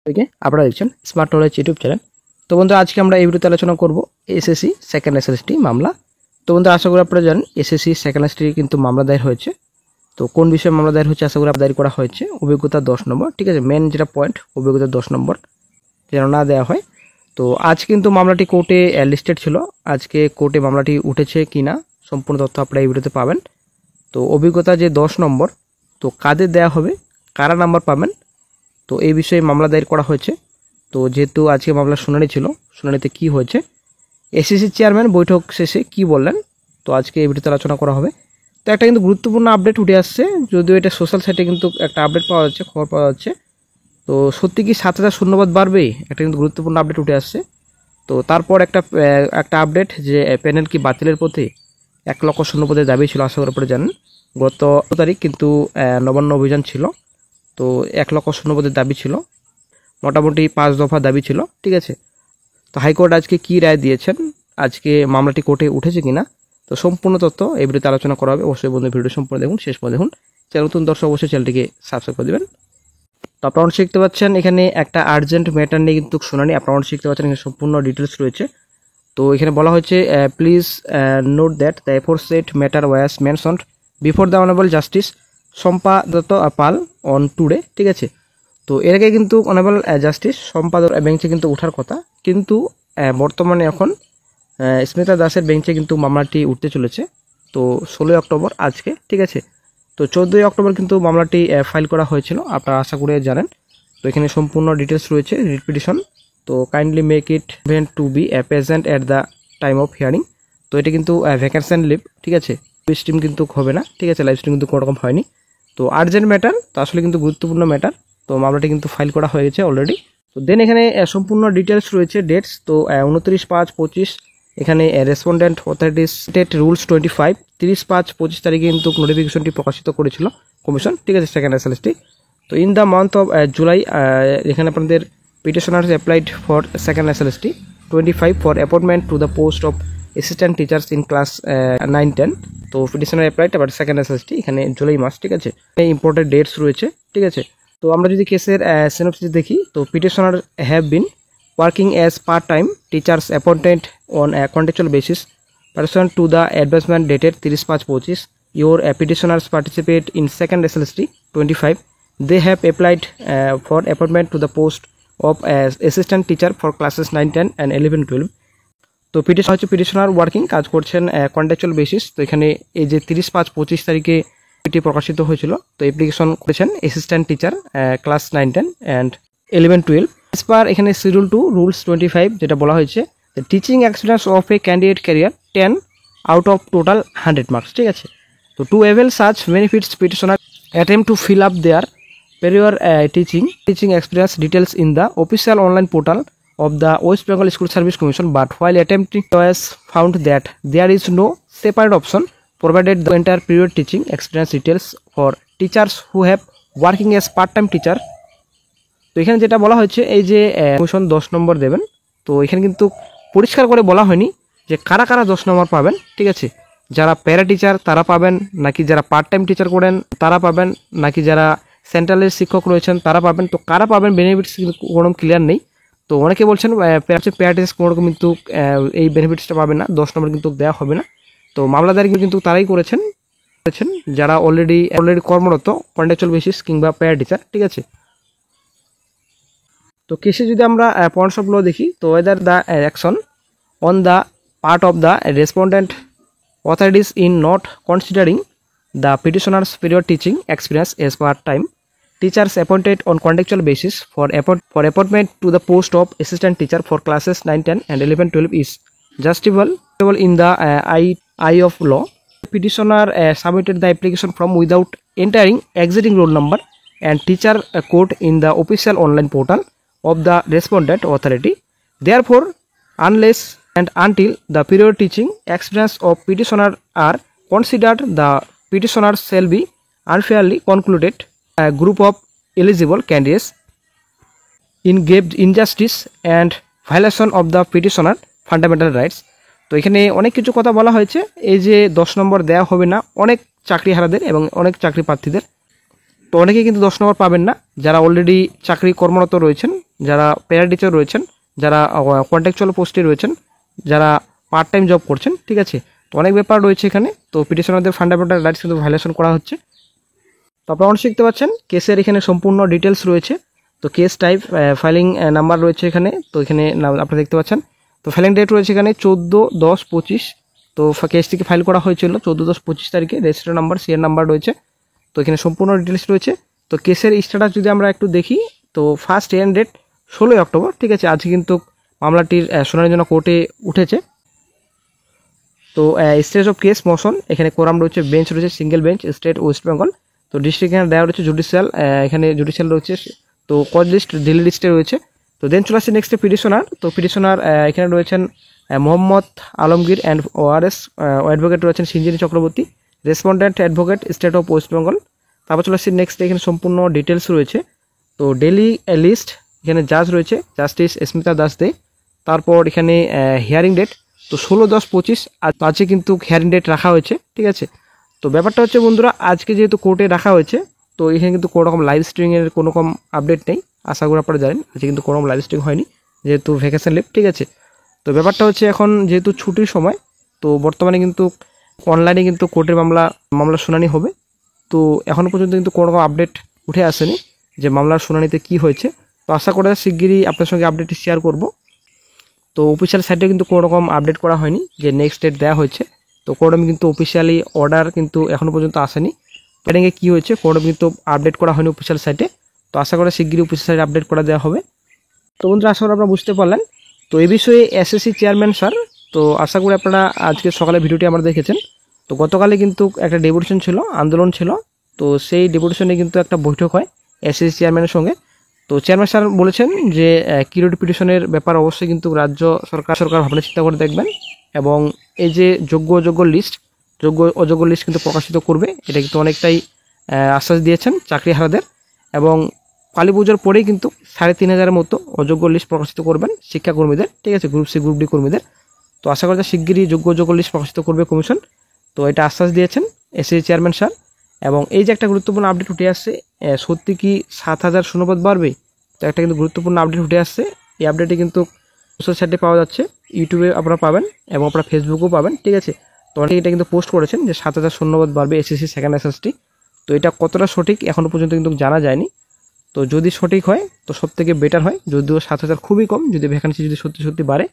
ওকে, আপনারা দেখছেন smart knowledge YouTube channel. তো বন্ধুরা, আজকে আমরা এই ভিডিওতে আলোচনা করব এসএসসি সেকেন্ড এসএসটি মামলা। তো বন্ধুরা, আশা করি আপনারা জানেন এসএসসি সেকেন্ড এসএসটি কিন্তু মামলা দায়ের হয়েছে। তো কোন বিষয়ে মামলা দায়ের হচ্ছে, আশা করি দায়ের করা হয়েছে অভিজ্ঞতা 10 নম্বর। ঠিক আছে, মেন যেটা পয়েন্ট অভিজ্ঞতা 10 নম্বর যেন না দেওয়া হয়। তো আজ কিন্তু মামলাটি কোর্টে লিস্টেড ছিল, আজকে কোর্টে মামলাটি উঠেছে কিনা সম্পূর্ণ তথ্য আপনারা এই ভিডিওতে পাবেন। তো অভিজ্ঞতা যে 10 নম্বর, তো কাদের দেওয়া হবে, কারা নাম্বার পাবেন, তো এই বিষয়ে মামলা দায়ের করা হয়েছে। তো যেহেতু আজকে মামলার শুনানি ছিল, শুনানিতে কি হয়েছে, এসএসসি চেয়ারম্যান বৈঠক শেষে কি বললেন, তো আজকে এই ভিডিওতে আলোচনা করা হবে। তো একটা কিন্তু গুরুত্বপূর্ণ আপডেট উঠে আসছে, যদিও এটা সোশ্যাল সাইটে কিন্তু একটা আপডেট পাওয়া যাচ্ছে, খবর পাওয়া যাচ্ছে। তো সত্যি কি 7,000 শূন্যপদ বাড়বে, একটা কিন্তু গুরুত্বপূর্ণ আপডেট উঠে আসছে। তো তারপর একটা আপডেট যে প্যানেল কি বাতিলের পথে, 1 লক্ষ শূন্যপদের দাবি ছিল, আশা করার পরে জানেন গত তারিখ কিন্তু নবান্ন অভিযান ছিল। তো 1 লক্ষ শূন্যপদের দাবি ছিল, মোটামুটি 5 দফা দাবি ছিল। ঠিক আছে, তো হাইকোর্ট আজকে কি রায় দিয়েছেন, আজকে মামলাটি কোর্টে উঠেছে কিনা, তো সম্পূর্ণ তথ্য এই ভিডিওতে আলোচনা করা হবে। অবশ্যই বন্ধু ভিডিও সম্পূর্ণ দেখুন, শেষ পর্যন্ত দেখুন। চ্যানেল নতুন দর্শক অবশ্যই চ্যানেলটিকে সাবস্ক্রাইব করে দেবেন। তো আপনারা শিখতে পাচ্ছেন এখানে একটা আর্জেন্ট ম্যাটার নিয়ে কিন্তু শুনানি, আপনারা শিখতে পাচ্ছেন এখানে সম্পূর্ণ ডিটেলস রয়েছে। তো এখানে বলা হয়েছে please note that the aforesaid matter was mentioned before the honourable justice Shampa Dutta Paul on today. ঠিক আছে, তো এর আগে কিন্তু অনারেবল জাস্টিস শম্পা বেঞ্চে কিন্তু ওঠার কথা, কিন্তু বর্তমানে এখন স্মিতা দাসের বেঞ্চে কিন্তু মামলাটি উঠতে চলেছে। তো 16 অক্টোবর আজকে। ঠিক আছে, তো 14 অক্টোবর কিন্তু মামলাটি ফাইল করা হয়েছিল, আপনারা আশা করে জানেন। তো এখানে সম্পূর্ণ ডিটেলস রয়েছে, রিট পিটিশন। তো kindly make it event to be present at the time of hearing. তো এটা কিন্তু ভ্যাকেন্সি লিভ। ঠিক আছে, স্ট্রিম কিন্তু হবে না। ঠিক আছে, লাইভ স্ট্রিম কিন্তু কোনো রকম হয়নি। তো আর্জেন্ট ম্যাটার, তো আসলে কিন্তু গুরুত্বপূর্ণ ম্যাটার। তো মামলাটি কিন্তু ফাইল করা হয়ে গেছে অলরেডি। তো দেন এখানে সম্পূর্ণ ডিটেলস রয়েছে, ডেটস। তো 29/5/25 এখানে রেসপন্ডেন্ট অথরিটিস স্টেট রুলস 25 30/5/25 তারিখে কিন্তু নোটিফিকেশনটি প্রকাশিত করেছিল কমিশন। ঠিক আছে, সেকেন্ড এসএলএসটি। তো in the month of July এখানে আপনাদের petitioners applied for second SLST 25 for appointment to the post of assistant teachers in class 9-10। তো পিটিশনার অ্যাপ্লাইড আবার সেকেন্ড এসএলএসটি এখানে জুলাই মাস। ঠিক আছে, ইম্পর্টেন্ট ডেটস রয়েছে। ঠিক আছে, তো আমরা যদি কেসের সিনপসিস দেখি, তো petitioner have been working as part-time teachers appointed on a contractual basis pursuant to the advertisement dated 30/5/25. Your petitioners participate in second SLST 25. They have applied for appointment to the post of as assistant teacher for classes 9-10 and 11-12. তো petitioner working কাজ করছেন contractual basis. তো এখানে এই যে 30/5/25 তারিখে এটি প্রকাশিত হয়েছিল, তো অ্যাপ্লিকেশন করেছেন assistant teacher class 9-10 and 11-12। Per এখানে শিডিউল 2 রুলস 25 যেটা বলা হয়েছে, teaching experience of a candidate carrier 10 out of total 100 marks. ঠিক আছে, তো to avail such benefits petitioner attempt to fill up their prior teaching experience details in the official online portal of the West Bengal School Service Commission, but while attempting it was found that there is no separate option provided the entire period teaching experience details for teachers who have working as part-time teacher. তো এখানে যেটা বলা হয়েছে, এই যে commission 10 নম্বর দেবেন, তো এখানে কিন্তু পরিষ্কার করে বলা হয়নি যে কারা কারা 10 নম্বর পাবেন। ঠিক আছে, যারা প্যারা টিচার তারা পাবেন, নাকি যারা পার্ট টাইম টিচার করেন তারা পাবেন, নাকি যারা সেন্ট্রালের শিক্ষক রয়েছেন তারা পাবেন। তো কারা পাবেন বেনিফিটস কোনো ক্লিয়ার নেই। তো অনেকে বলছেন প্যারা টিচার কোনো রকম কিন্তু এই বেনিফিটসটা পাবেন না, 10 নম্বর কিন্তু দেওয়া হবে না। তো মামলাদারি কিন্তু তারাই করেছেন যারা অলরেডি কর্মরত কন্ট্রাকচুয়াল বেসিস কিংবা প্যারা টিচার। ঠিক আছে, তো কেসে যদি আমরা পয়েন্টস অফ ল দেখি, তো whether the action on the part of the respondent authorities in not considering the petitioner's period teaching experience as part time teachers appointed on contractual basis for appointment to the post of assistant teacher for classes 9-10 and 11-12 is justifiable in the eye of law. Petitioner submitted the application from without entering exiting roll number and teacher code in the official online portal of the respondent authority. Therefore, unless and until the period teaching experience of petitioner are considered, the petitioner shall be unfairly concluded a group of eligible candidates engaged in injustice and violation of the petitioner fundamental rights. তো এখানে অনেক কিছু কথা বলা হয়েছে, এই যে 10 নম্বর দেওয়া হবে না অনেক চাকরিহারাদের এবং অনেক চাকরি প্রার্থীদের। তো অনেকেই কিন্তু 10 নম্বর পাবেন না, যারা অলরেডি চাকরি কর্মরত রয়েছেন যারা প্যারা টিচার রয়েছেন, যারা কন্ট্রাকচুয়াল পোস্টে রয়েছেন, যারা পার্ট টাইম জব করছেন, ঠিক আছে। তো অনেক ব্যাপার রয়েছে এখানে। তো পিটিশনারদের ফান্ডামেন্টাল রাইটস কিন্তু ভায়োলেশন করা হচ্ছে। তো আপনারা অনেক শিখতে পাচ্ছেন কেসের এখানে সম্পূর্ণ ডিটেলস রয়েছে। তো কেস টাইপ, ফাইলিং নাম্বার রয়েছে এখানে। তো এখানে আপনারা দেখতে পাচ্ছেন। তো ফাইলিং ডেট রয়েছে এখানে 14/10/25। তো কেসটিকে ফাইল করা হয়েছিল 14/10/25 তারিখে। রেজিস্টার নাম্বার, সিএর নাম্বার রয়েছে। তো এখানে সম্পূর্ণ ডিটেলস রয়েছে। তো কেসের স্ট্যাটাস যদি আমরা একটু দেখি, তো ফার্স্ট হিয়ারিং ডেট 16 অক্টোবর, ঠিক আছে। আজকে কিন্তু মামলাটির শুনানির জন্য কোর্টে উঠেছে। তো স্টেজ অফ কেস মোশন, এখানে কোরাম রয়েছে, বেঞ্চ রয়েছে, single bench, state West Bengal. তো ডিস্ট্রিক্ট এখানে দেওয়া রয়েছে জুডিশিয়াল, এখানে জুডিশিয়াল রয়েছে। তো কজ লিস্ট দিল্লি লিস্টে রয়েছে। তো দেন চলে আসছে নেক্সট পিটিশনার। তো পিটিশনার এখানে রয়েছেন Mohammad Alamgir and ORS. Advocate রয়েছেন Sinjini Chakraborty. Respondent advocate state of West Bengal. তারপর চলে আসছে নেক্সট, এখানে সম্পূর্ণ ডিটেলস রয়েছে। তো ডেলি লিস্ট, এখানে জাজ রয়েছে জাস্টিস স্মিতা দাস দে। তারপর এখানে হিয়ারিং ডেট, তো 16/10/25 আজকে কিন্তু হিয়ারিং ডেট রাখা হয়েছে, ঠিক আছে। তো ব্যাপারটা হচ্ছে বন্ধুরা, আজকে যেহেতু কোর্টে রাখা হয়েছে, তো এখানে কিন্তু কোনো রকম লাইভ স্ট্রিমিংয়ের কোনো রকম আপডেট নেই। আশা করি আপনারা জানেন আজকে কিন্তু কোনো রকম লাইভ স্ট্রিম হয়নি, যেহেতু ভ্যাকেশন লিভ, ঠিক আছে। তো ব্যাপারটা হচ্ছে এখন যেহেতু ছুটির সময়, তো বর্তমানে কিন্তু অনলাইনে কিন্তু কোর্টের মামলার শুনানি হবে। তো এখনও পর্যন্ত কিন্তু কোনো রকম আপডেট উঠে আসেনি যে মামলার শুনানিতে কি হয়েছে। তো আশা করা যায় শিগগিরই আপনার সঙ্গে আপডেটটি শেয়ার করব। তো অফিসিয়াল সাইটে কিন্তু কোনো রকম আপডেট করা হয়নি যে নেক্সট ডেট দেওয়া হয়েছে। তো কোর্টে কিন্তু অফিসিয়ালি অর্ডার কিন্তু এখনও পর্যন্ত আসেনি। প্যাডিংয়ে কী হয়েছে কোর্টে কিন্তু আপডেট করা হয়নি অফিসিয়াল সাইটে। তো আশা করা শিগগিরই অফিসিয়াল সাইটে আপডেট করা দেওয়া হবে। তো বন্ধুরা, আশা করি আপনারা বুঝতে পারলেন। তো এই বিষয়ে এসএসসি চেয়ারম্যান স্যার, তো আশা করি আপনারা আজকে সকালে ভিডিওটি আমরা দেখেছেন। তো গতকালে কিন্তু একটা ডেপুটেশন ছিল, আন্দোলন ছিল। তো সেই ডেপুটেশনে কিন্তু একটা বৈঠক হয় এসএসসি চেয়ারম্যানের সঙ্গে। তো চেয়ারম্যান স্যার বলেছেন যে কিউরিটি পিটিশনের ব্যাপার অবশ্যই কিন্তু রাজ্য সরকার ভাবনা চিন্তা করে দেখবেন, এবং এই যে যোগ্য অযোগ্য লিস্ট কিন্তু প্রকাশিত করবে, এটা কিন্তু অনেকটাই আশ্বাস দিয়েছেন চাকরিহারাদের। এবং কালী পুজোর পরেই কিন্তু 3,500 মতো অযোগ্য লিস্ট প্রকাশিত করবেন শিক্ষাকর্মীদের, ঠিক আছে, গ্রুপ সি গ্রুপ ডি কর্মীদের। তো আশা করা যায় শিগগিরই অযোগ্য লিস্ট প্রকাশিত করবে কমিশন। তো এটা আশ্বাস দিয়েছেন এসএসসি চেয়ারম্যান স্যার। এবং এই যে একটা গুরুত্বপূর্ণ আপডেট উঠে আসছে, সত্যি কি 7,000 শূন্যপদ বাড়বে? তো একটা কিন্তু গুরুত্বপূর্ণ আপডেট উঠে আসছে। এই আপডেটে কিন্তু সোশ্যাল সাইটে পাওয়া যাচ্ছে, ইউটিউবে আপনারা পাবেন এবং আপনারা ফেসবুকেও পাবেন, ঠিক আছে। তো অনেকে এটা কিন্তু পোস্ট করেছেন যে 7,000 শূন্যপদ বাড়বে এসএসসি সেকেন্ড এসএসটি। তো এটা কতটা সঠিক এখনও পর্যন্ত কিন্তু জানা যায়নি। তো যদি সঠিক হয় তো সবথেকে বেটার হয়, যদিও 7,000 খুবই কম। যদি ভ্যাকেন্সি যদি সত্যি বাড়ে,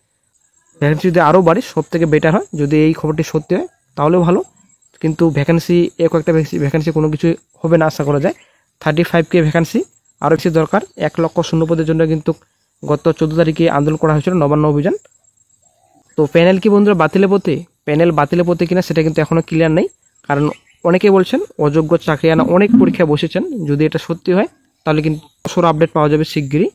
ভ্যাকেন্সি যদি আরও বাড়ে সবথেকে বেটার হয়। যদি এই খবরটি সত্যি হয় তাহলেও ভালো, কিন্তু ভ্যাকেন্সি কয়েকটা ভ্যাকেন্সি কোনো কিছু হবে না আশা করা যায়। 35K ভ্যাকেন্সি আরও বেশি দরকার। 1 লক্ষ শূন্যপদের জন্য কিন্তু গত 14 তারিখে আন্দোলন করা হয়েছিল, নবান্ন অভিযান। তো প্যানেল কি বন্ধুরা বাতিলের পথে কিনা সেটা কিন্তু এখনও ক্লিয়ার নেই। কারণ অনেকেই বলছেন অযোগ্য চাকরিয়ানা অনেক পরীক্ষায় বসেছেন। যদি এটা সত্যি হয় তাহলে কিন্তু আপডেট পাওয়া যাবে শিগগিরই।